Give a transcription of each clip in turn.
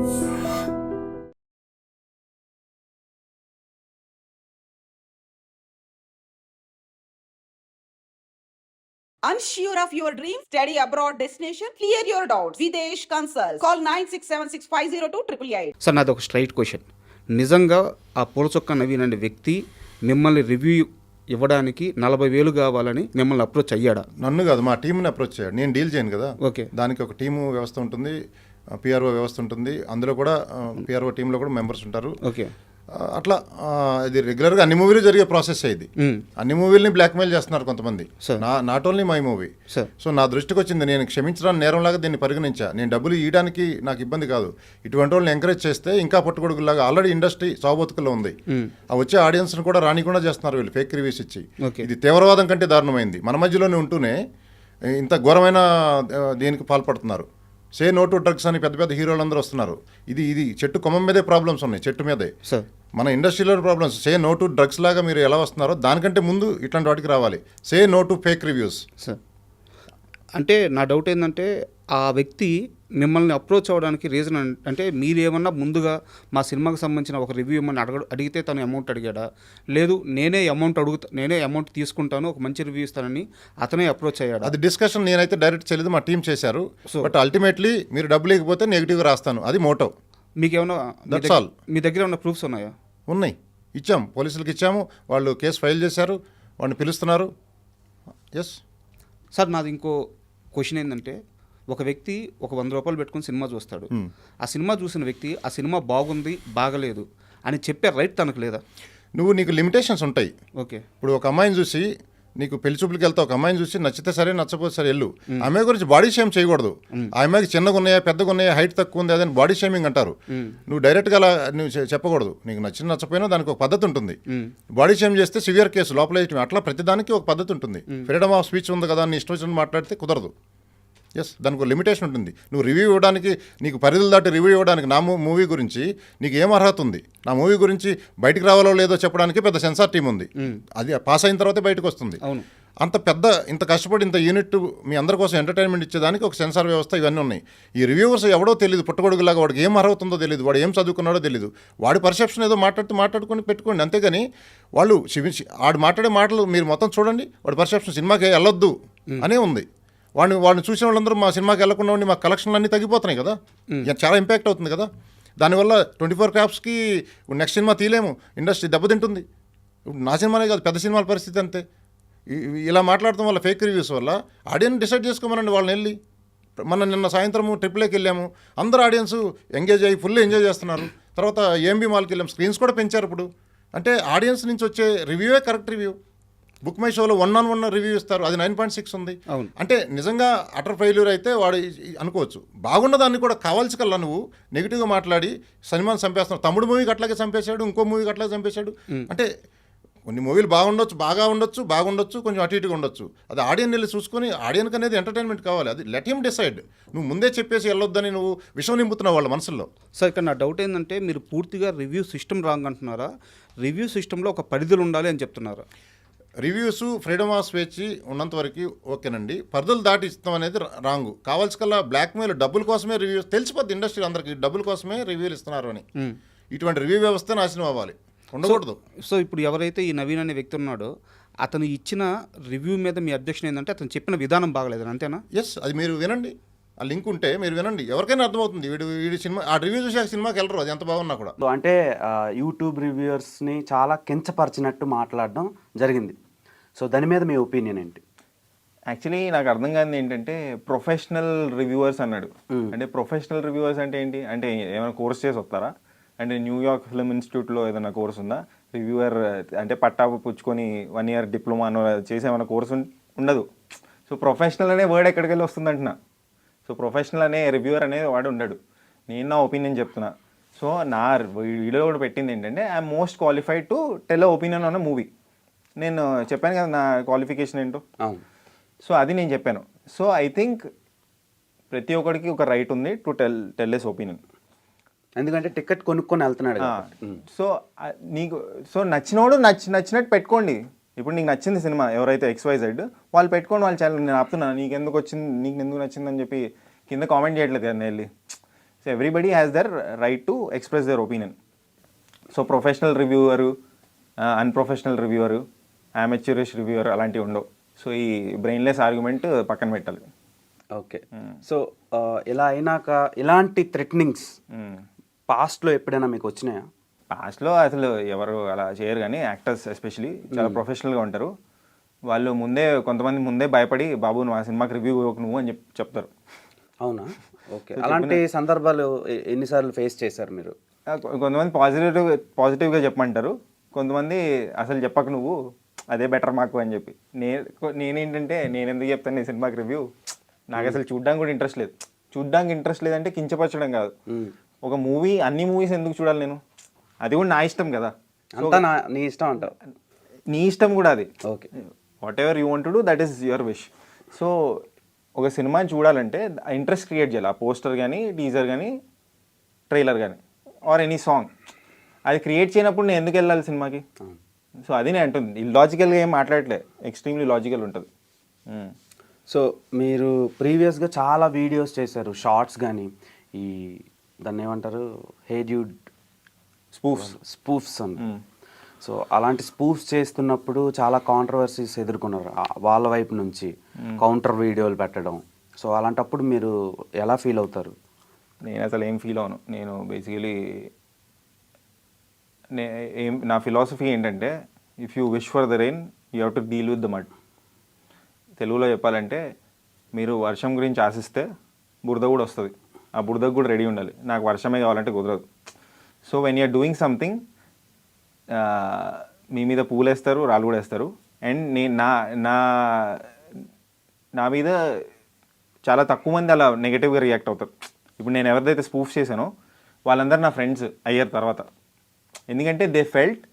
Unsure of your dream? Study abroad destination? Clear your doubts. Videsh Consult. Call 9676502888. Sir నాది ఒక straight question. నిజంగా ఆ పూలచొక్క నవీన్ అనే వ్యక్తి మిమ్మల్ని రివ్యూ ఇవ్వడానికి 40,000 కావాలని మిమ్మల్ని అప్రోచ్ అయ్యాడా? నన్ను కాదు, మా టీంని అప్రోచ్ అయ్యాడు. నేను డీల్ చేయను కదా. ఓకే. దానికి ఒక టీము వ్యవస్థ ఉంటుంది, పిఆర్ఓ వ్యవస్థ ఉంటుంది. అందులో కూడా పిఆర్ఓ టీంలో కూడా మెంబర్స్ ఉంటారు. ఓకే. అట్లా ఇది రెగ్యులర్గా అన్ని మూవీలు జరిగే ప్రాసెస్ ఇది. అన్ని మూవీలని బ్లాక్మెయిల్ చేస్తున్నారు కొంతమంది, not only my movie. So నా దృష్టికి వచ్చింది, నేను క్షమించడానికి నేరంలాగా దీన్ని పరిగణించా. నేను డబ్బులు ఇవ్వడానికి నాకు ఇబ్బంది కాదు. ఇటువంటి వాళ్ళని ఎంకరేజ్ చేస్తే ఇంకా పట్టుకొడుకులాగా ఆల్రెడీ ఇండస్ట్రీ సాగుబతుకుల్లో ఉంది. ఆ వచ్చే ఆడియన్స్ని కూడా రానికుండా చేస్తున్నారు వీళ్ళు, ఫేక్ రివ్యూస్ ఇచ్చి. ఇది తీవ్రవాదం కంటే దారుణమైంది. మన మధ్యలోనే ఉంటూనే ఇంత ఘోరమైన దీనికి పాల్పడుతున్నారు. సే నో టు డ్రగ్స్ అని పెద్ద పెద్ద హీరోలు అందరూ వస్తున్నారు. ఇది చెట్టు కొమ్మం మీదే ప్రాబ్లమ్స్ ఉన్నాయి, చెట్టు మీదే. మన ఇండస్ట్రీలో problems. Say no to drugs లాగా మీరు ఎలా వస్తున్నారో దానికంటే ముందు ఇట్లాంటి వాటికి రావాలి. Say no to fake reviews. Sir అంటే నా డౌట్ ఏంటంటే ఆ వ్యక్తి మిమ్మల్ని అప్రోచ్ అవ్వడానికి రీజన్ అంటే మీరు ఏమన్నా ముందుగా మా సినిమాకి సంబంధించిన ఒక రివ్యూ ఏమన్నా అడిగితే తను అమౌంట్ అడిగాడా, లేదు నేనే అమౌంట్ తీసుకుంటాను ఒక మంచి రివ్యూ ఇస్తానని అతనే అప్రోచ్ అయ్యాడు? అది డిస్కషన్ నేనైతే డైరెక్ట్ చేయలేదు, మా టీం చేశారు. బట్ అల్టిమేట్లీ మీరు డబ్బులు ఇవ్వకపోతే నెగిటివ్గా రాస్తాను, అది మోటో. మీకేమన్నా దట్స్ ఆల్. మీ దగ్గర ఏమన్నా ప్రూఫ్స్ ఉన్నాయా? ఉన్నాయి, ఇచ్చాము, పోలీసులకు ఇచ్చాము. వాళ్ళు కేసు ఫైల్ చేశారు, వాళ్ళని పిలుస్తున్నారు. ఎస్ సార్, నాది ఇంకో క్వశ్చన్ ఏంటంటే ఒక వ్యక్తి ఒక 100 రూపాయలు పెట్టుకుని సినిమా చూస్తాడు. ఆ సినిమా చూసిన వ్యక్తి ఆ సినిమా బాగుంది బాగలేదు అని చెప్పే రైట్ తనకు లేదా? నీకు లిమిటేషన్స్ ఉంటాయి. ఓకే. ఇప్పుడు ఒక అమ్మాయిని చూసి నీకు పెళ్లి చూపులకి వెళ్తావు, ఒక అమ్మాయిని చూసి నచ్చితే సరే నచ్చపోతే సరే వెళ్ళు. ఆ అమ్మాయి గురించి బాడీ షేమ్ చేయకూడదు. ఆ అమ్మాయికి చిన్నగా ఉన్నాయా పెద్దగా ఉన్నాయా హైట్ తక్కువ ఉంది అదని బాడీ షేమింగ్ అంటారు. నువ్వు డైరెక్ట్గా అలా నువ్వు చెప్పకూడదు. నీకు నచ్చపోయినా దానికి ఒక పద్ధతి ఉంటుంది. బాడీ షేమ్ చేస్తే సివియర్ కేసు లోపల వేయటం, అట్లా ప్రతిదానికి ఒక పద్ధతి ఉంటుంది. ఫ్రీడమ్ ఆఫ్ స్పీచ్ ఉంది కదా అని ఇష్టం వచ్చినట్టు మాట్లాడితే కుదరదు. ఎస్, దానికి ఒక లిమిటేషన్ ఉంటుంది. నువ్వు రివ్యూ ఇవ్వడానికి, నీకు పరిధులు దాటి రివ్యూ ఇవ్వడానికి నా మూవీ గురించి నీకు ఏం అర్హత ఉంది? నా మూవీ గురించి బయటకు రావాలో లేదో చెప్పడానికి పెద్ద సెన్సార్ టీం ఉంది. అది పాస్ అయిన తర్వాతే బయటకు వస్తుంది. ఇంత కష్టపడి ఇంత యూనిట్ మీ అందరి కోసం ఎంటర్టైన్మెంట్ ఇచ్చేదానికి ఒక సెన్సార్ వ్యవస్థ ఇవన్నీ ఉన్నాయి. ఈ రివ్యూవర్స్ ఎవడో తెలియదు, పుట్టగొడుగులాగా వాడికి ఏం అర్హత ఉందో తెలియదు, వాడు ఏం చదువుకున్నాడో తెలియదు. వాడి పర్సెప్షన్ ఏదో మాట్లాడుకొని పెట్టుకోండి, అంతేగాని వాళ్ళు వాడు మాట్లాడే మాటలు మీరు మొత్తం చూడండి. వాడి పర్సెప్షన్ సినిమాకి వెళ్ళొద్దు అనే ఉంది. వాడిని చూసిన వాళ్ళందరూ మా సినిమాకి వెళ్ళకుండా ఉండి మా కలెక్షన్లు అన్నీ తగ్గిపోతున్నాయి కదా, చాలా ఇంపాక్ట్ అవుతుంది కదా. దానివల్ల 24 క్రాప్స్కి నెక్స్ట్ సినిమా తీయలేము, ఇండస్ట్రీ దెబ్బతింటుంది. నా సినిమానే కాదు, పెద్ద సినిమాల పరిస్థితి అంతే. ఇలా మాట్లాడటం వల్ల, ఫేక్ రివ్యూస్ వల్ల ఆడియన్స్ డిసైడ్ చేసుకోమనండి వాళ్ళని వెళ్ళి. నిన్న సాయంత్రము ట్రిప్లేకి వెళ్ళాము, అందరూ ఆడియన్స్ ఎంగేజ్ అయ్యి ఫుల్ ఎంజాయ్ చేస్తున్నారు. తర్వాత ఏఎంబీ మాల్కి వెళ్ళాము, స్క్రీన్స్ కూడా పెంచారు ఇప్పుడు. అంటే ఆడియన్స్ నుంచి వచ్చే రివ్యూవే కరెక్ట్ రివ్యూ. బుక్ మై షోలో 1-on-1 రివ్యూ ఇస్తారు, అది 9.6 ఉంది. అంటే నిజంగా అటర్ ఫెయిల్యూర్ అయితే వాడు అనుకోవచ్చు. బాగున్నదాన్ని కూడా కావాల్సికల్లా నువ్వు నెగిటివ్గా మాట్లాడి సినిమాని చంపేస్తున్నావు. తమ్ముడు మూవీకి అట్లాగే చంపేశాడు, ఇంకో మూవీకి అట్లాగే చంపేశాడు. అంటే కొన్ని మూవీలు బాగుండొచ్చు, కొంచెం అటు ఇటుగా ఉండొచ్చు. అది ఆడియన్ వెళ్ళి చూసుకొని, ఆడియన్కి అనేది ఎంటర్టైన్మెంట్ కావాలి. అది లెట్ హిమ్ డిసైడ్. నువ్వు ముందే చెప్పేసి వెళ్ళొద్దని నువ్వు విషయం నింపుతున్నావు వాళ్ళ మనసుల్లో. సార్, ఇక్కడ నా డౌట్ ఏంటంటే మీరు పూర్తిగా రివ్యూ సిస్టమ్ రాంగ్ అంటున్నారా, రివ్యూ సిస్టంలో ఒక పరిధులు ఉండాలి అని చెప్తున్నారా? రివ్యూస్ ఫ్రీడమ్ ఆఫ్ స్పీచ్ ఉన్నంత వరకు ఓకేనండి. పరిధులు దాటి ఇస్తాం అనేది రాంగ్. కావాల్సికల్లా బ్లాక్మెయిల్, డబ్బుల కోసమే రివ్యూస్, తెలిసిపోద్ది ఇండస్ట్రీ అందరికీ డబ్బుల కోసమే రివ్యూలు ఇస్తున్నారు అని. ఇటువంటి రివ్యూ వ్యవస్థ నాశనం అవ్వాలి, ఉండకూడదు. సో ఇప్పుడు ఎవరైతే ఈ నవీన్ అనే వ్యక్తి ఉన్నాడో అతను ఇచ్చిన రివ్యూ మీద మీ అబ్జెక్షన్ ఏంటంటే అతను చెప్పిన విధానం బాగలేదు, అంతేనా? ఎస్, అది మీరు వినండి, ఆ లింక్ ఉంటే మీరు వినండి, ఎవరికైనా అర్థమవుతుంది. వీడి సినిమా ఆ రివ్యూ చూసి సినిమాకి వెళ్ళరు, అది ఎంత బాగున్నా కూడా. అంటే యూట్యూబ్ రివ్యూవర్స్ని చాలా కించపరిచినట్టు మాట్లాడడం జరిగింది. సో దాని మీద మీ ఒపీనియన్ ఏంటి? యాక్చువల్లీ నాకు అర్థం కానిది ఏంటంటే ప్రొఫెషనల్ రివ్యూవర్స్ అన్నాడు. అంటే ప్రొఫెషనల్ రివ్యూవర్స్ అంటే ఏంటి? అంటే ఏమైనా కోర్స్ చేసి వస్తారా? అంటే న్యూయార్క్ ఫిల్మ్ ఇన్స్టిట్యూట్లో ఏదైనా కోర్స్ ఉందా? రివ్యూవర్ అంటే పట్టా పుచ్చుకొని 1 year డిప్లొమా చేసి ఏమైనా కోర్స్ ఉండదు. సో ప్రొఫెషనల్ అనే వర్డ్ ఎక్కడికి వెళ్ళి వస్తుంది అంటున్నా. సో ప్రొఫెషనల్ అనే రివ్యూవర్ అనేది వాడు ఉండడు. నేను నా ఒపీనియన్ చెప్తున్నా. సో నా వీడియో కూడా పెట్టింది ఏంటంటే I'm most qualified to tell opinion on a movie. నేను చెప్పాను కదా నా క్వాలిఫికేషన్ ఏంటో. సో అది నేను చెప్పాను. సో ఐ థింక్ ప్రతి ఒక్కడికి ఒక రైట్ ఉంది టు టెల్ హిస్ ఒపీనియన్. ఎందుకంటే టికెట్ కొనుక్కొని వెళ్తున్నాడు. సో నీకు నచ్చినోడు నచ్చినట్టు పెట్టుకోండి. ఇప్పుడు నీకు నచ్చింది సినిమా, ఎవరైతే XYZ వాళ్ళు పెట్టుకోండి, వాళ్ళు ఛానల్. నేను ఆపుతున్నాను, నీకు ఎందుకు నచ్చిందని చెప్పి కింద కామెంట్ చేయట్లేదు కదా నేను వెళ్ళి. So everybody has their right to express their opinion. So professional reviewer, unprofessional reviewer, amateurish reviewer అలాంటివి ఉండవు. సో ఈ బ్రెయిన్లెస్ ఆర్గ్యుమెంట్ పక్కన పెట్టాలి. ఓకే. సో ఇలా అయినాక ఇలాంటి థ్రెటనింగ్స్ పాస్ట్లో ఎప్పుడైనా మీకు వచ్చినాయా? పాస్ట్లో అసలు ఎవరు అలా చేయరు, కానీ యాక్టర్స్ ఎస్పెషలీ చాలా ప్రొఫెషనల్గా ఉంటారు. వాళ్ళు కొంతమంది ముందే భయపడి, బాబు నువ్వు ఆ సినిమాకి రివ్యూ నువ్వు అని చెప్తారు. అవునా? ఓకే. అలాంటి సందర్భాలు ఎన్నిసార్లు ఫేస్ చేశారు మీరు? కొంతమంది పాజిటివ్గా చెప్పమంటారు, కొంతమంది అసలు చెప్పకు నువ్వు, అదే బెటర్ మాకు అని చెప్పి. నేనేంటంటే నేను ఎందుకు చెప్తాను నీ సినిమాకి రివ్యూ, నాకు అసలు చూడడానికి కూడా ఇంట్రెస్ట్ లేదు. చూడడానికి ఇంట్రెస్ట్ లేదంటే కించపరచడం కాదు. ఒక మూవీ, అన్ని మూవీస్ ఎందుకు చూడాలి నేను? అది కూడా నా ఇష్టం కదా. అంతా నీ ఇష్టం అంటారు. నీ ఇష్టం కూడా అది. Okay. What ever you want to do, that is your wish. So ఒక సినిమాని చూడాలంటే ఇంట్రెస్ట్ క్రియేట్ చేయాలి. ఆ పోస్టర్ కానీ, టీజర్ కానీ, ట్రైలర్ కానీ, ఆర్ ఎనీ సాంగ్. అది క్రియేట్ చేయనప్పుడు నేను ఎందుకు వెళ్ళాలి సినిమాకి? సో అది నేను అంటుంది. ఇల్లాజికల్గా ఏం మాట్లాడలే, ఎక్స్ట్రీమ్లీ లాజికల్ ఉంటుంది. సో మీరు ప్రీవియస్గా చాలా వీడియోస్ చేశారు, షార్ట్స్ కానీ, ఈ దాన్ని ఏమంటారు, హేడ్యూడ్ స్పూఫ్స్ అని. సో అలాంటి స్పూఫ్స్ చేస్తున్నప్పుడు చాలా కాంట్రవర్సీస్ ఎదుర్కొన్నారు వాళ్ళ వైపు నుంచి, కౌంటర్ వీడియోలు పెట్టడం. సో అలాంటప్పుడు మీరు ఎలా ఫీల్ అవుతారు? నేను అసలు ఏం ఫీల్ అవను. నేను బేసికలీ నా ఫిలాసఫీ ఏంటంటే, if you wish for the rain you have to deal with the mud. తెలుగులో చెప్పాలంటే, మీరు వర్షం గురించి ఆశిస్తే బురద కూడా వస్తుంది, ఆ బురదకు కూడా రెడీ ఉండాలి. నాకు వర్షమే కావాలంటే కుదరదు. So when you're doing something, మీ మీద పూలు వేస్తారు, రాళ్ళు కూడా వేస్తారు. అండ్ నేను నా మీద చాలా తక్కువ మంది అలా నెగిటివ్గా రియాక్ట్ అవుతారు. ఇప్పుడు నేను ఎవరిదైతే స్పూఫ్ చేశానో వాళ్ళందరూ నా ఫ్రెండ్స్ అయ్యారు తర్వాత. ఎందుకంటే దే ఫెల్ట్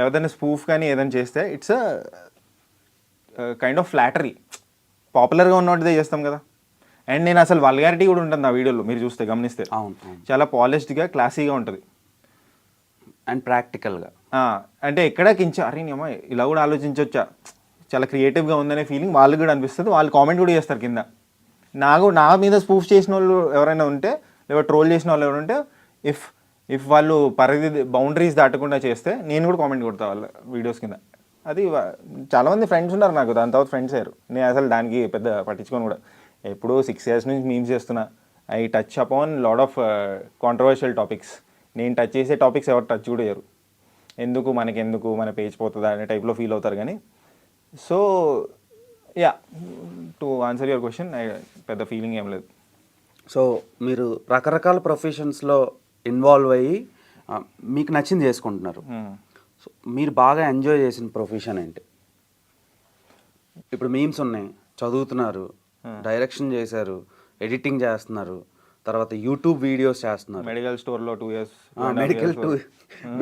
ఎవరైనా స్పూఫ్ కానీ ఏదైనా చేస్తే it's a kind of flattery. పాపులర్గా ఉన్నవాటిదే చేస్తాం కదా. అండ్ నేను అసలు వల్గారిటీ కూడా ఉంటుంది నా వీడియోలో, మీరు చూస్తే గమనిస్తే. అవును. చాలా పాలిష్డ్గా, క్లాసీగా ఉంటుంది. అండ్ ప్రాక్టికల్గా, అంటే ఎక్కడ అరే అమ్మా ఇలా కూడా ఆలోచించవచ్చా, చాలా క్రియేటివ్గా ఉందనే ఫీలింగ్ వాళ్ళకి కూడా అనిపిస్తుంది. వాళ్ళు కామెంట్ కూడా చేస్తారు కింద. నా మీద స్పూఫ్ చేసిన వాళ్ళు ఎవరైనా ఉంటే, లేదా ట్రోల్ చేసిన వాళ్ళు ఎవరైనా ఉంటే, ఇఫ్ వాళ్ళు బౌండరీస్ దాటకుండా చేస్తే నేను కూడా కామెంట్ కొడతా వాళ్ళ వీడియోస్ కింద. అది చాలామంది ఫ్రెండ్స్ ఉన్నారు నాకు, దాని తర్వాత ఫ్రెండ్స్ అయ్యారు. నేను అసలు దానికి పెద్ద పట్టించుకొని కూడా. ఎప్పుడూ 6 years నుంచి మీమ్స్ చేస్తున్నా. I touch upon lot of controversial topics. నేను టచ్ చేసే టాపిక్స్ ఎవరు టచ్ కూడా చేయరు. మనకెందుకు మన పేజ్ పోతుందా అనే టైప్లో ఫీల్ అవుతారు. కానీ so yeah, to answer your question, పెద్ద ఫీలింగ్ ఏం లేదు. సో మీరు రకరకాల ప్రొఫెషన్స్లో ఇన్వాల్వ్ అయ్యి మీకు నచ్చింది చేసుకుంటున్నారు. సో మీరు బాగా ఎంజాయ్ చేసిన ప్రొఫెషన్ ఏంటి? ఇప్పుడు మీమ్స్ ఉన్నాయి, చదువుతున్నారు, డైరెక్షన్ చేశారు, ఎడిటింగ్ చేస్తున్నారు, తర్వాత యూట్యూబ్ వీడియోస్ చేస్తున్నారు, మెడికల్ స్టోర్లో 2 years,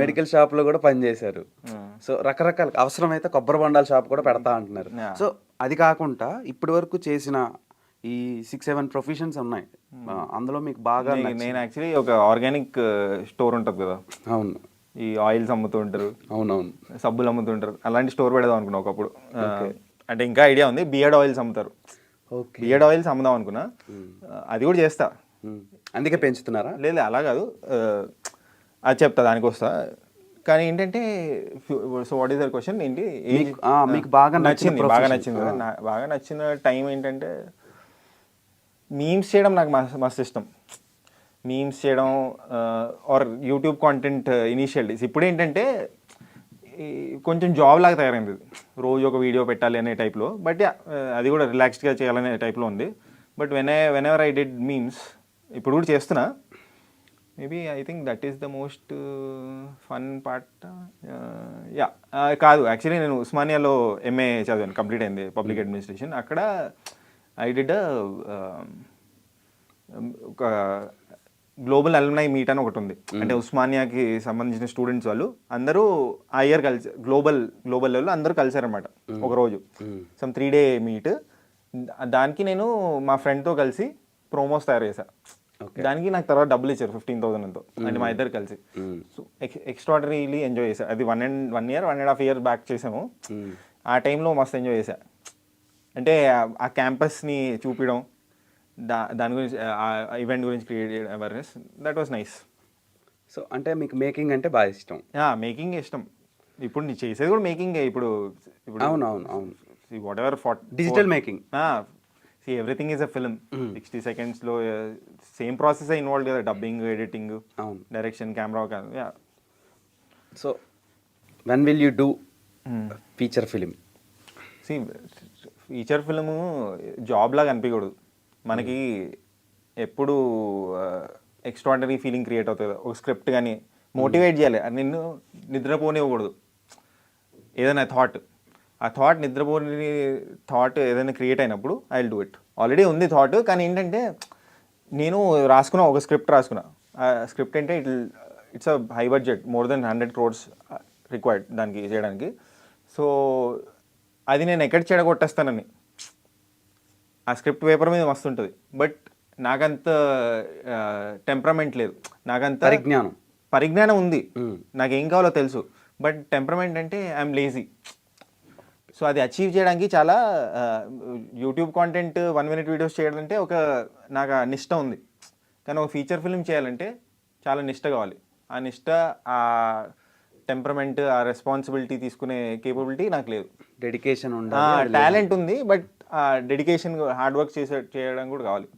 మెడికల్ షాప్లో కూడా పనిచేశారు. సో రకరకాల, అవసరమైతే కొబ్బరి బొండాల షాప్ కూడా పెడతా అంటున్నారు. సో అది కాకుండా ఇప్పటి వరకు చేసిన ఈ 6-7 ప్రొఫెషన్స్ ఉన్నాయి, అందులో మీకు బాగా నేను యాక్చువల్లీ ఒక ఆర్గానిక్ స్టోర్ ఉంటుంది కదా. అవును. ఈ ఆయిల్స్ అమ్ముతూ ఉంటారు, అవునవును, సబ్బులు అమ్ముతుంటారు, అలాంటి స్టోర్ పెడదాం అనుకున్నా ఒకప్పుడు. అంటే ఇంకా ఐడియా ఉంది, బియర్డ్ ఆయిల్స్ అమ్ముతారు. బియర్డ్ ఆయిల్స్ అమ్ముదాం అనుకున్నా, అది కూడా చేస్తా. అందుకే పెంచుతున్నారా? లేదు అలా కాదు, అది చెప్తా, దానికి వస్తా. కానీ ఏంటంటే, so what is the question ఏంటి? మీకు బాగా నచ్చింది బాగా నచ్చిన టైం ఏంటంటే, మీమ్స్ చేయడం నాకు మస్తు ఇష్టం. మీమ్స్ చేయడం or YouTube content initial days. ఇప్పుడు ఏంటంటే కొంచెం జాబ్ లాగా తయారైంది, రోజు ఒక వీడియో పెట్టాలి అనే టైప్లో. బట్ అది కూడా రిలాక్స్డ్గా చేయాలనే టైప్లో ఉంది. But when ever I did memes, ఇప్పుడు కూడా చేస్తున్నా. Maybe I think that is the most fun part. Yeah, కాదు, యాక్చువల్లీ నేను ఉస్మానియాలో ఎంఏ చదివాను, కంప్లీట్ అయింది, పబ్లిక్ అడ్మినిస్ట్రేషన్. అక్కడ ఐ డిడ్ ఒక గ్లోబల్ అల్యుమినై మీట్ అని ఒకటి ఉంది. అంటే ఉస్మానియాకి సంబంధించిన స్టూడెంట్స్ వాళ్ళు అందరూ ఆ ఇయర్ కలిసి గ్లోబల్ లెవెల్లో అందరూ కలిసారనమాట ఒకరోజు. Some 3 day meet. దానికి నేను మా ఫ్రెండ్తో కలిసి ప్రోమోస్ తయారు చేశాను. దానికి నాకు తర్వాత డబ్బులు ఇచ్చారు 15,000 ఎంతో, అంటే మా ఇద్దరు కలిసి. సో ఎక్స్ట్రాడనరీలీ ఎంజాయ్ చేశాను. అది 1.5 year బ్యాక్ చేసాము. ఆ టైంలో మస్తు ఎంజాయ్ చేశా. అంటే ఆ క్యాంపస్ని చూపించడం, దాని గురించి ఈవెంట్ గురించి క్రియేట్ చేయడం awareness, that was nice. So అంటే మీకు మేకింగ్ అంటే బాగా ఇష్టం. మేకింగ్ ఇష్టం. ఇప్పుడు నీ చేసేది కూడా మేకింగ్. ఇప్పుడు అవును. What ever Digital making. Everything is a film. 60 సెకండ్స్లో సేమ్ ప్రాసెస్ ఇన్వాల్వ్ కదా, డబ్బింగ్, ఎడిటింగ్, అవును. Direction, camera. So when will you do feature film? Feature film job లాగా అనిపించకూడదు మనకి. ఎప్పుడు ఎక్స్ట్రాడినరీ ఫీలింగ్ క్రియేట్ అవుతుంది. ఒక స్క్రిప్ట్ కానీ మోటివేట్ చేయాలి, అది నిన్ను నిద్రపోనివ్వకూడదు. ఏదైనా ఆ థాట్ నిద్రపోని థాట్ ఏదైనా క్రియేట్ అయినప్పుడు I will do it. Already ఉంది థాట్, కానీ ఏంటంటే నేను ఒక స్క్రిప్ట్ రాసుకున్నా. ఆ స్క్రిప్ట్ అంటే it's a high budget, more than 100 crores required దానికి చేయడానికి. సో అది నేను ఎక్కడ చెడగొట్టేస్తానని. ఆ స్క్రిప్ట్ పేపర్ మీద వస్తుంటుంది, బట్ నాకంత టెంపరమెంట్ లేదు, నాకంత పరిజ్ఞానం ఉంది, నాకేం కావాలో తెలుసు, బట్ టెంపరమెంట్ అంటే ఐఎమ్ లేజీ. సో అది అచీవ్ చేయడానికి చాలా యూట్యూబ్ కాంటెంట్ 1 minute వీడియోస్ చేయాలంటే నాకు ఆ నిష్ట ఉంది. కానీ ఒక ఫీచర్ ఫిల్మ్ చేయాలంటే చాలా నిష్ట కావాలి. ఆ నిష్ట, ఆ టెంపరమెంట్, ఆ రెస్పాన్సిబిలిటీ తీసుకునే కేపబిలిటీ నాకు లేదు. డెడికేషన్ ఉండాలి, టాలెంట్ ఉంది, బట్ ఆ డెడికేషన్, హార్డ్ వర్క్ చేయడం కూడా కావాలి.